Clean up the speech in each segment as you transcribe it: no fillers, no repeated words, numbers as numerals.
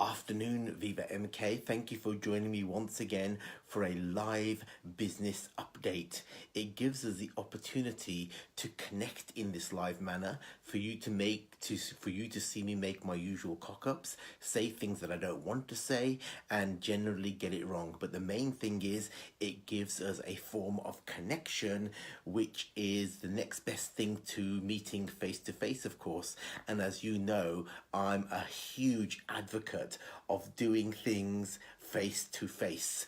afternoon, VivaMK. Thank you for joining me once again for a live business update. It gives us the opportunity to connect in this live manner, for you to see me make my usual cock-ups, say things that I don't want to say, and generally get it wrong. But the main thing is it gives us a form of connection, which is the next best thing to meeting face to face, of course. And as you know, I'm a huge advocate of doing things face to face,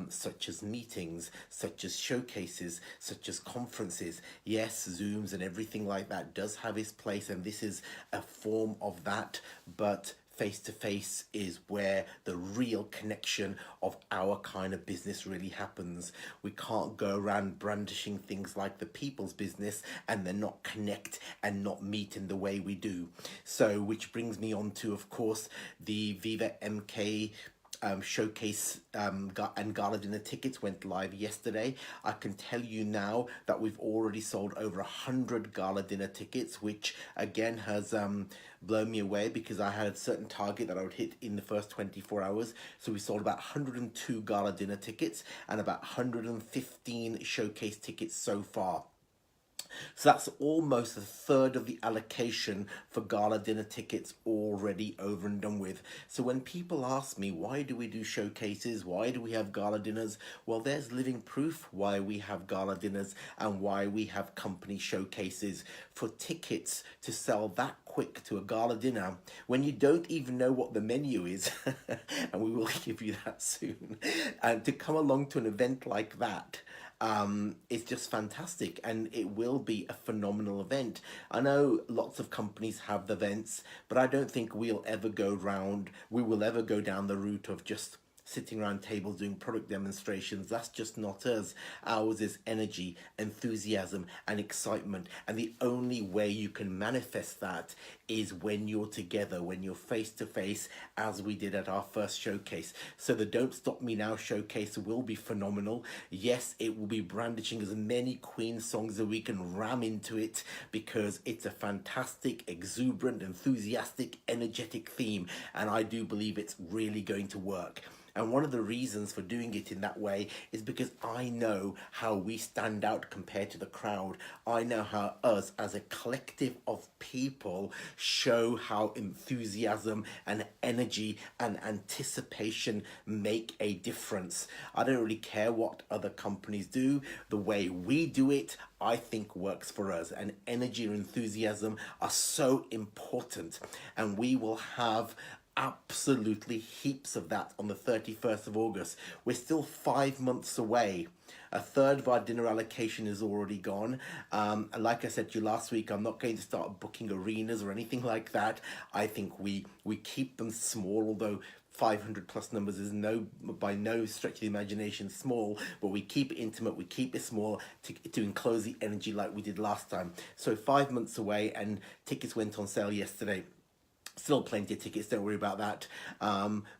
such as meetings, such as showcases, such as conferences. Yes, Zooms and everything like that does have its place, and this is a form of that, but face-to-face is where the real connection of our kind of business really happens. We can't go around brandishing things like the people's business and then not connect and not meet in the way we do. So, which brings me on to, of course, the VivaMK showcase and gala dinner tickets went live yesterday. I can tell you now that we've already sold over 100 gala dinner tickets, which again has blown me away, because I had a certain target that I would hit in the first 24 hours. So we sold about 102 gala dinner tickets and about 115 showcase tickets so far. So that's almost a third of the allocation for gala dinner tickets already over and done with. So when people ask me, why do we do showcases? Why do we have gala dinners? Well, there's living proof why we have gala dinners and why we have company showcases. For tickets to sell that quick to a gala dinner when you don't even know what the menu is, and we will give you that soon, and to come along to an event like that, it's just fantastic, and it will be a phenomenal event. I know lots of companies have the events, but I don't think we will ever go down the route of just sitting around tables doing product demonstrations. That's just not us. Ours is energy, enthusiasm, and excitement. And the only way you can manifest that is when you're together, when you're face to face, as we did at our first showcase. So the Don't Stop Me Now showcase will be phenomenal. Yes, it will be brandishing as many Queen songs as we can ram into it, because it's a fantastic, exuberant, enthusiastic, energetic theme. And I do believe it's really going to work. And one of the reasons for doing it in that way is because I know how we stand out compared to the crowd. I know how us as a collective of people show how enthusiasm and energy and anticipation make a difference. I don't really care what other companies do. The way we do it, I think, works for us. And energy and enthusiasm are so important. And we will have absolutely heaps of that on the 31st of August. We're still 5 months away. A third of our dinner allocation is already gone. And like I said to you last week, I'm not going to start booking arenas or anything like that. I think we keep them small, although 500 plus numbers is by no stretch of the imagination small, but we keep it intimate, we keep it small to enclose the energy like we did last time. So 5 months away, and tickets went on sale yesterday. Still plenty of tickets, don't worry about that.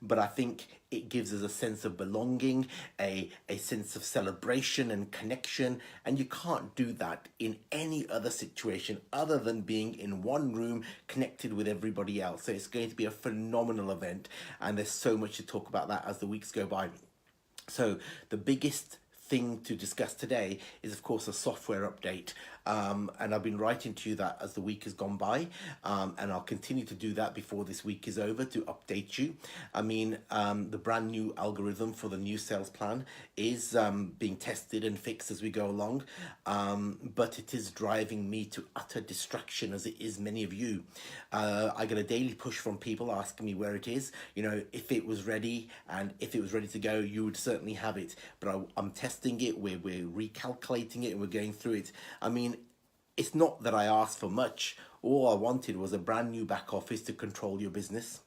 But I think it gives us a sense of belonging, a sense of celebration and connection. And you can't do that in any other situation other than being in one room connected with everybody else. So it's going to be a phenomenal event. And there's so much to talk about that as the weeks go by. So the biggest thing to discuss today is, of course, a software update. And I've been writing to you that as the week has gone by, and I'll continue to do that before this week is over to update you. I mean, the brand new algorithm for the new sales plan is being tested and fixed as we go along, but it is driving me to utter distraction, as it is many of you. I get a daily push from people asking me where it is. You know, if it was ready, and if it was ready to go, you would certainly have it. But I'm testing it, we're recalculating it, and we're going through it. I mean, it's not that I asked for much. All I wanted was a brand new back office to control your business,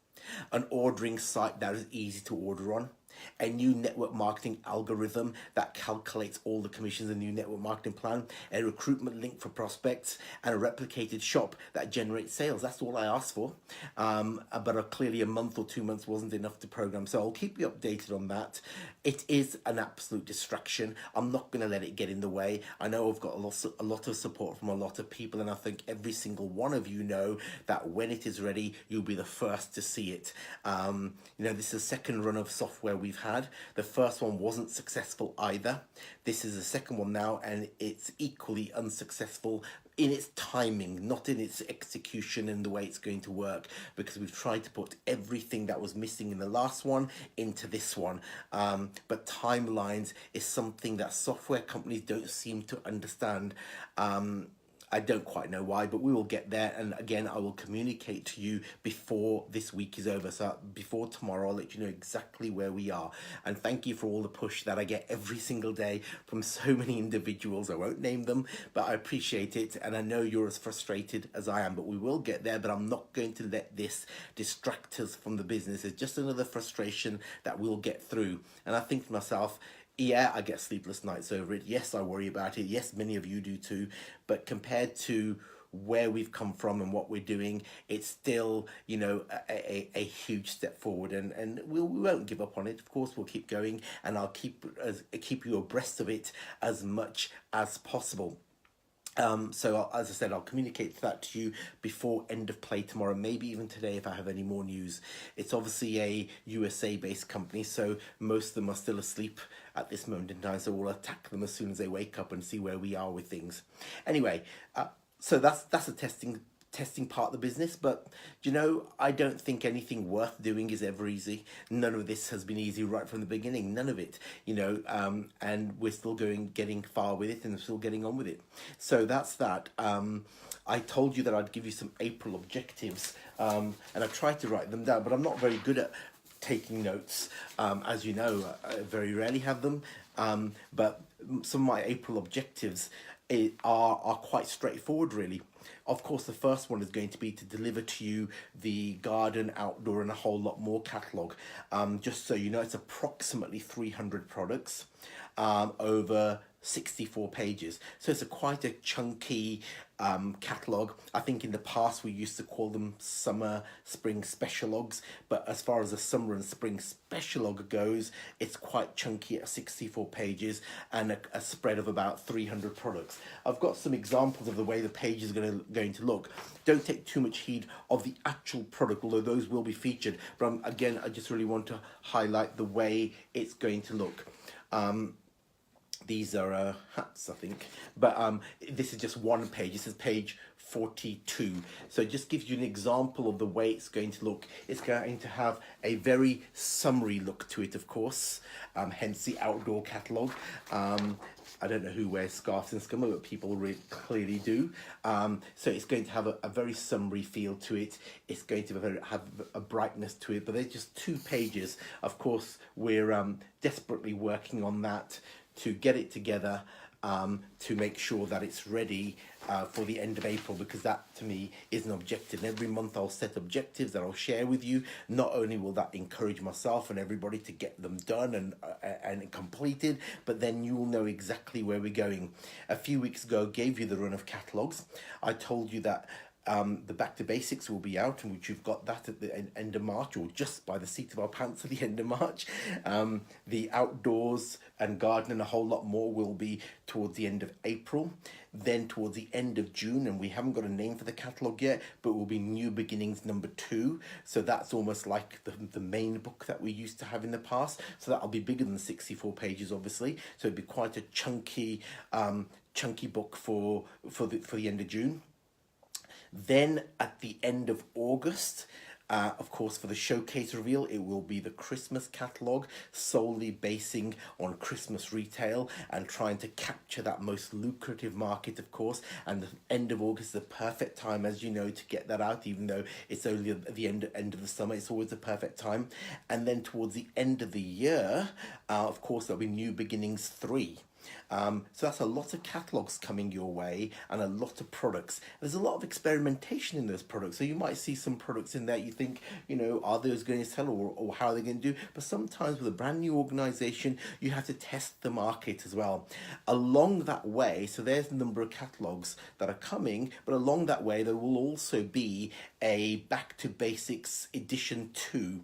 an ordering site that is easy to order on, a new network marketing algorithm that calculates all the commissions in the new network marketing plan, a recruitment link for prospects, and a replicated shop that generates sales. That's all I asked for. But clearly a month or 2 months wasn't enough to program. So I'll keep you updated on that. It is an absolute distraction. I'm not going to let it get in the way. I know I've got a lot of support from a lot of people, and I think every single one of you know that when it is ready, you'll be the first to see it. This is the second run of software we've had. The first one wasn't successful either. This is the second one now, and it's equally unsuccessful in its timing, not in its execution and the way it's going to work, because we've tried to put everything that was missing in the last one into this one. But timelines is something that software companies don't seem to understand. I don't quite know why, but we will get there. And again, I will communicate to you before this week is over. So before tomorrow, I'll let you know exactly where we are. And thank you for all the push that I get every single day from so many individuals. I won't name them, but I appreciate it. And I know you're as frustrated as I am, but we will get there. But I'm not going to let this distract us from the business. It's just another frustration that we'll get through. And I think to myself, yeah, I get sleepless nights over it. Yes, I worry about it. Yes, many of you do too. But compared to where we've come from and what we're doing, it's still, a huge step forward. And we won't give up on it. Of course, we'll keep going, and I'll keep you abreast of it as much as possible. So as I said, I'll communicate that to you before end of play tomorrow, maybe even today if I have any more news. It's obviously a USA based company, so most of them are still asleep at this moment in time, so we'll attack them as soon as they wake up and see where we are with things. Anyway, so that's a testing part of the business, but I don't think anything worth doing is ever easy. None of this has been easy right from the beginning, none of it, and we're still getting far with it and still getting on with it. So that's that. I told you that I'd give you some April objectives, and I tried to write them down, but I'm not very good at taking notes. As you know, I very rarely have them, but some of my April objectives are quite straightforward, really. Of course, the first one is going to be to deliver to you the garden, outdoor, and a whole lot more catalogue. Just so you know, it's approximately 300 products over 64 pages. So it's quite a chunky catalogue. I think in the past we used to call them summer, spring specialogues, but as far as the summer and spring specialogue goes, it's quite chunky at 64 pages and a spread of about 300 products. I've got some examples of the way the page is going to look. Don't take too much heed of the actual product, although those will be featured, but again, I just really want to highlight the way it's going to look. These are hats, I think, but this is just one page. This is page 42. So it just gives you an example of the way it's going to look. It's going to have a very summary look to it, of course, hence the outdoor catalogue. I don't know who wears scarves in summer, but people really clearly do. So it's going to have a very summary feel to it. It's going to have a brightness to it, but they're just 2 pages. Of course, we're desperately working on that to get it together, to make sure that it's ready for the end of April, because that to me is an objective. And every month I'll set objectives that I'll share with you. Not only will that encourage myself and everybody to get them done and completed, but then you will know exactly where we're going. A few weeks ago I gave you the run of catalogues. I told you that the Back to Basics will be out, and which you've got that at the end of March, or just by the seat of our pants at the end of March. The outdoors and garden and a whole lot more will be towards the end of April. Then towards the end of June, and we haven't got a name for the catalogue yet, but it will be New Beginnings number 2. So that's almost like the main book that we used to have in the past. So that'll be bigger than 64 pages, obviously. So it'd be quite a chunky book for the end of June. Then at the end of August, of course, for the showcase reveal, it will be the Christmas catalogue, solely basing on Christmas retail and trying to capture that most lucrative market, of course. And the end of August is the perfect time, as you know, to get that out, even though it's only at the end of the summer. It's always the perfect time. And then towards the end of the year, of course, there'll be New Beginnings 3. So that's a lot of catalogues coming your way and a lot of products. There's a lot of experimentation in those products. So you might see some products in there you think, are those going to sell, or how are they going to do? But sometimes with a brand new organization, you have to test the market as well. Along that way, so there's the number of catalogues that are coming, but along that way, there will also be a Back to Basics edition 2.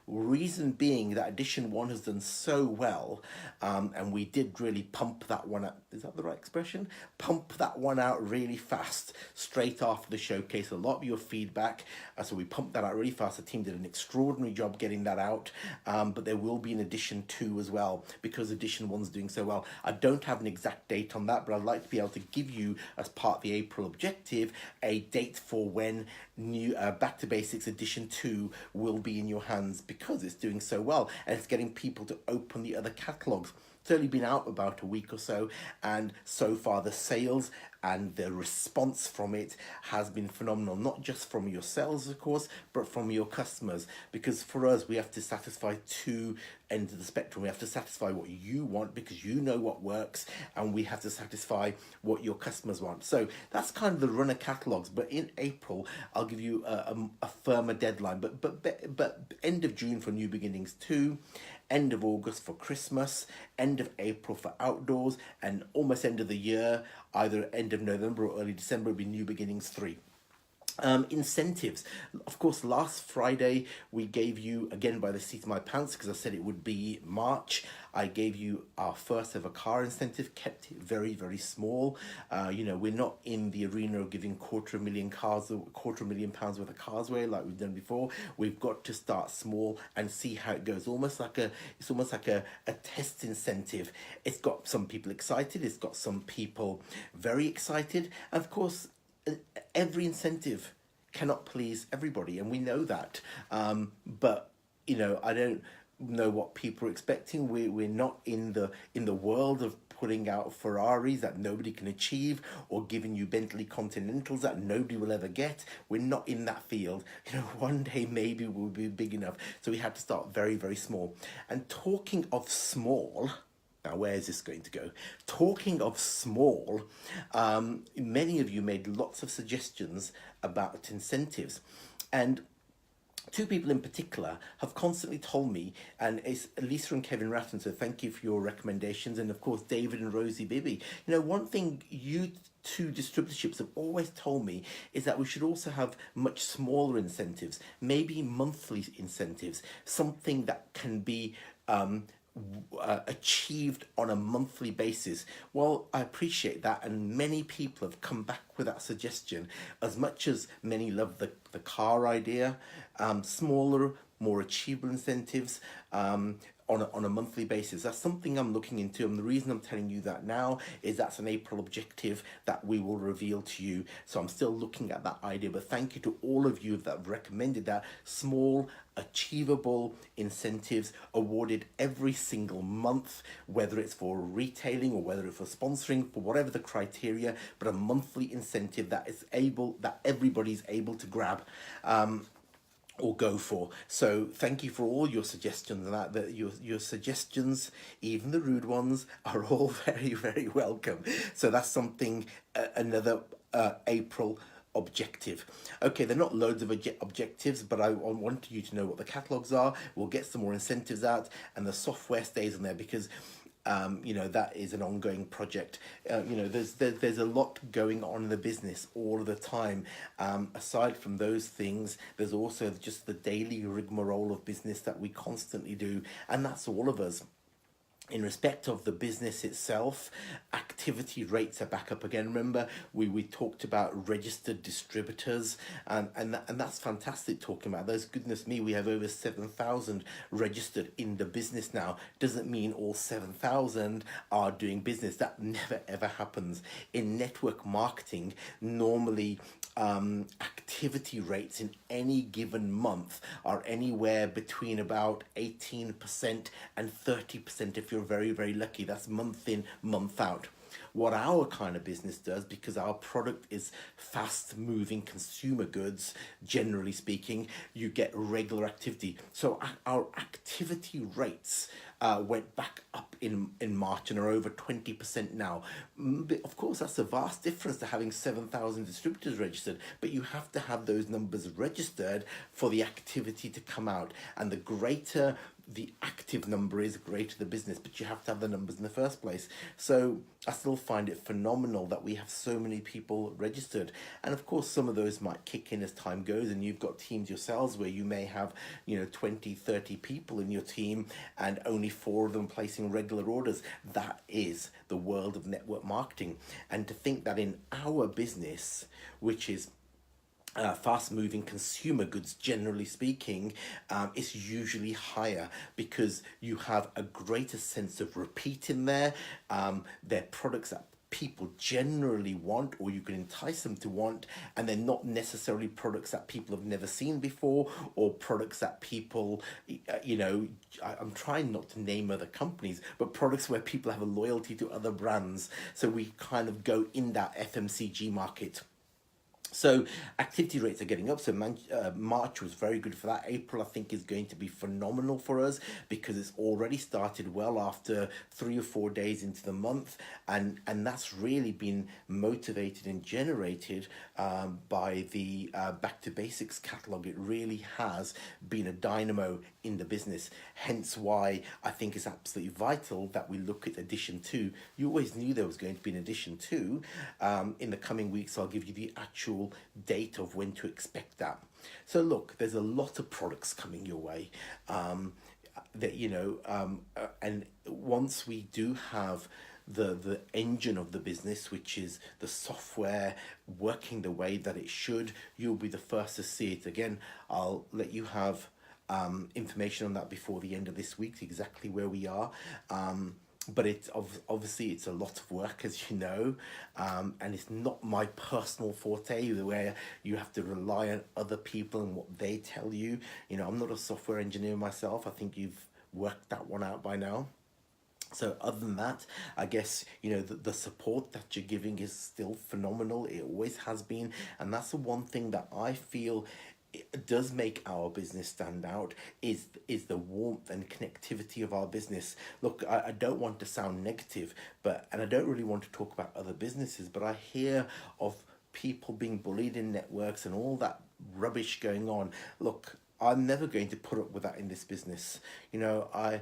Reason being that edition 1 has done so well, and we did really pump that one out. Is that the right expression? Pump that one out really fast straight after the showcase. A lot of your feedback, so we pumped that out really fast. The team did an extraordinary job getting that out, but there will be an edition 2 as well, because edition 1's doing so well. I don't have an exact date on that, but I'd like to be able to give you, as part of the April objective, a date for when new Back to Basics edition 2 will be in your hands, because it's doing so well and it's getting people to open the other catalogues. It's only been out about a week or so, and so far the sales and the response from it has been phenomenal, not just from yourselves, of course, but from your customers. Because for us, we have to satisfy two ends of the spectrum. We have to satisfy what you want, because you know what works, and we have to satisfy what your customers want. So that's kind of the run of catalogues. But in April, I'll give you a firmer deadline. But end of June for New Beginnings 2, end of August for Christmas, end of April for outdoors, and almost end of the year, either end of November or early December, will be New Beginnings 3. Incentives. Of course, last Friday we gave you, again by the seat of my pants, because I said it would be March, I gave you our first ever car incentive, kept it very, very small. We're not in the arena of giving £250,000 worth of cars away like we've done before. We've got to start small and see how it goes. It's almost like a test incentive. It's got some people excited, it's got some people very excited. And of course, every incentive cannot please everybody, and we know that. But I don't know what people are expecting. We're not in the world of putting out Ferraris that nobody can achieve, or giving you Bentley Continentals that nobody will ever get. We're not in that field. One day maybe we'll be big enough. So we had to start very, very small. And talking of small, now, where is this going to go? Talking of small, many of you made lots of suggestions about incentives. And two people in particular have constantly told me, and it's Lisa and Kevin Ratton, so thank you for your recommendations, and of course David and Rosie Bibby. One thing you two distributorships have always told me is that we should also have much smaller incentives, maybe monthly incentives, something that can be achieved on a monthly basis. Well, I appreciate that, and many people have come back with that suggestion. As much as many love the car idea, smaller, more achievable incentives on a monthly basis, that's something I'm looking into. And the reason I'm telling you that now is that's an April objective that we will reveal to you. So I'm still looking at that idea, but thank you to all of you that have recommended that. Small, achievable incentives awarded every single month, whether it's for retailing or whether it's for sponsoring, for whatever the criteria, but a monthly incentive that everybody's able to grab or go for. So thank you for all your suggestions, and that your suggestions, even the rude ones, are all very, very welcome. So that's something, another April objective. Okay, they're not loads of objectives, but I want you to know what the catalogues are. We'll get some more incentives out, and the software stays in there, because that is an ongoing project. There's a lot going on in the business all the time. Aside from those things, there's also just the daily rigmarole of business that we constantly do, and that's all of us. In respect of the business itself, activity rates are back up again. Remember, we talked about registered distributors, and that's fantastic talking about those. Goodness me, we have over 7,000 registered in the business now. Doesn't mean all 7,000 are doing business. That never ever happens. In network marketing, normally activity rates in any given month are anywhere between about 18% and 30% if you're very, very lucky. That's month in, month out. What our kind of business does, because our product is fast moving consumer goods, generally speaking, you get regular activity. So our activity rates went back up in March and are over 20% now. But of course, that's a vast difference to having 7,000 distributors registered, but you have to have those numbers registered for the activity to come out. And the greater the active number is, greater the business, but you have to have the numbers in the first place. So I still find it phenomenal that we have so many people registered. And of course, some of those might kick in as time goes, and you've got teams yourselves where you may have, 20, 30 people in your team and only 4 of them placing regular orders. That is the world of network marketing. And to think that in our business, which is fast-moving consumer goods, generally speaking, is usually higher because you have a greater sense of repeat in there. They're products that people generally want, or you can entice them to want, and they're not necessarily products that people have never seen before, or products that people, I'm trying not to name other companies, but products where people have a loyalty to other brands. So we kind of go in that FMCG market. So activity rates are getting up. So March was very good for that. April, I think, is going to be phenomenal for us because it's already started well after 3 or 4 days into the month. And that's really been motivated and generated by the Back to Basics catalogue. It really has been a dynamo in the business. Hence why I think it's absolutely vital that we look at edition 2. You always knew there was going to be an edition 2. In the coming weeks, I'll give you the actual date of when to expect that. So look, there's a lot of products coming your way and once we do have the engine of the business, which is the software working the way that it should, you'll be the first to see it. Again, I'll let you have information on that before the end of this week, exactly where we are. But it's obviously it's a lot of work, as you know, and it's not my personal forte where you have to rely on other people and what they tell you. I'm not a software engineer myself. I think you've worked that one out by now. So other than that, I guess, the support that you're giving is still phenomenal. It always has been. And that's the one thing that I feel it does make our business stand out is the warmth and connectivity of our business. Look, I don't want to sound negative, and I don't really want to talk about other businesses, but I hear of people being bullied in networks and all that rubbish going on. Look, I'm never going to put up with that in this business. I'm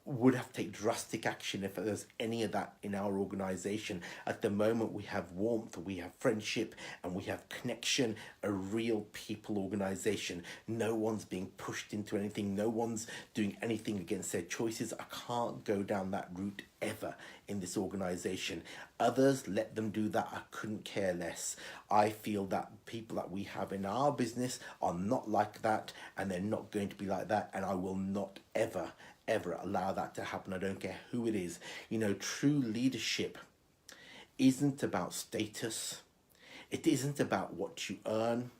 would have to take drastic action if there's any of that in our organization. At the moment, we have warmth, we have friendship, and we have connection, a real people organization. No one's being pushed into anything. No one's doing anything against their choices. I can't go down that route ever in this organization. Others, let them do that. I couldn't care less. I feel that people that we have in our business are not like that, and they're not going to be like that, and I will not ever allow that to happen. I don't care who it is. True leadership isn't about status. It isn't about what you earn.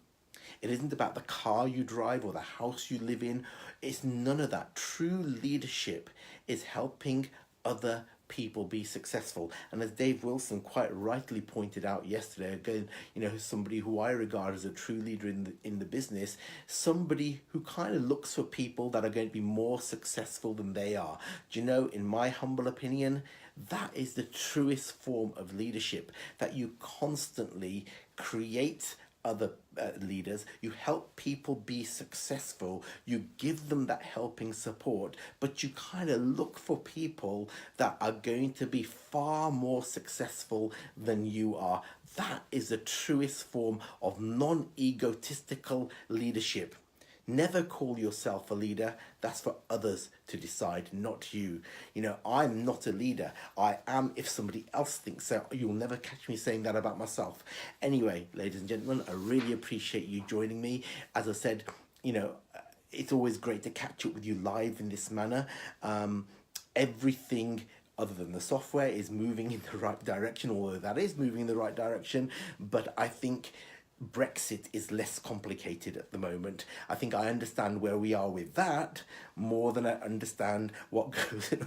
It isn't about the car you drive or the house you live in. It's none of that. True leadership is helping other people be successful. And as Dave Wilson quite rightly pointed out yesterday, again, somebody who I regard as a true leader in the business, somebody who kind of looks for people that are going to be more successful than they are. Do you know, in my humble opinion, that is the truest form of leadership, that you constantly create other leaders, you help people be successful, you give them that helping support, but you kind of look for people that are going to be far more successful than you are. That is the truest form of non-egotistical leadership. Never call yourself a leader. That's for others to decide, not you. I'm not a leader. I am if somebody else thinks so. You'll never catch me saying that about myself. Anyway, ladies and gentlemen, I really appreciate you joining me. As I said, it's always great to catch up with you live in this manner. Everything other than the software is moving in the right direction, although that is moving in the right direction. But I think Brexit is less complicated at the moment. I think I understand where we are with that more than I understand what goes in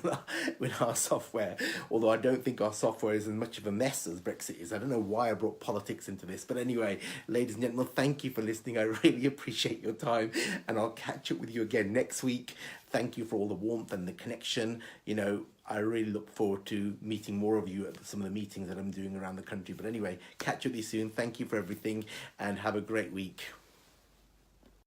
with our software. Although I don't think our software is as much of a mess as Brexit is. I don't know why I brought politics into this. But anyway, ladies and gentlemen, thank you for listening. I really appreciate your time. And I'll catch up with you again next week. Thank you for all the warmth and the connection. You know, I really look forward to meeting more of you at some of the meetings that I'm doing around the country. But anyway, catch up with you soon. Thank you for everything and have a great week.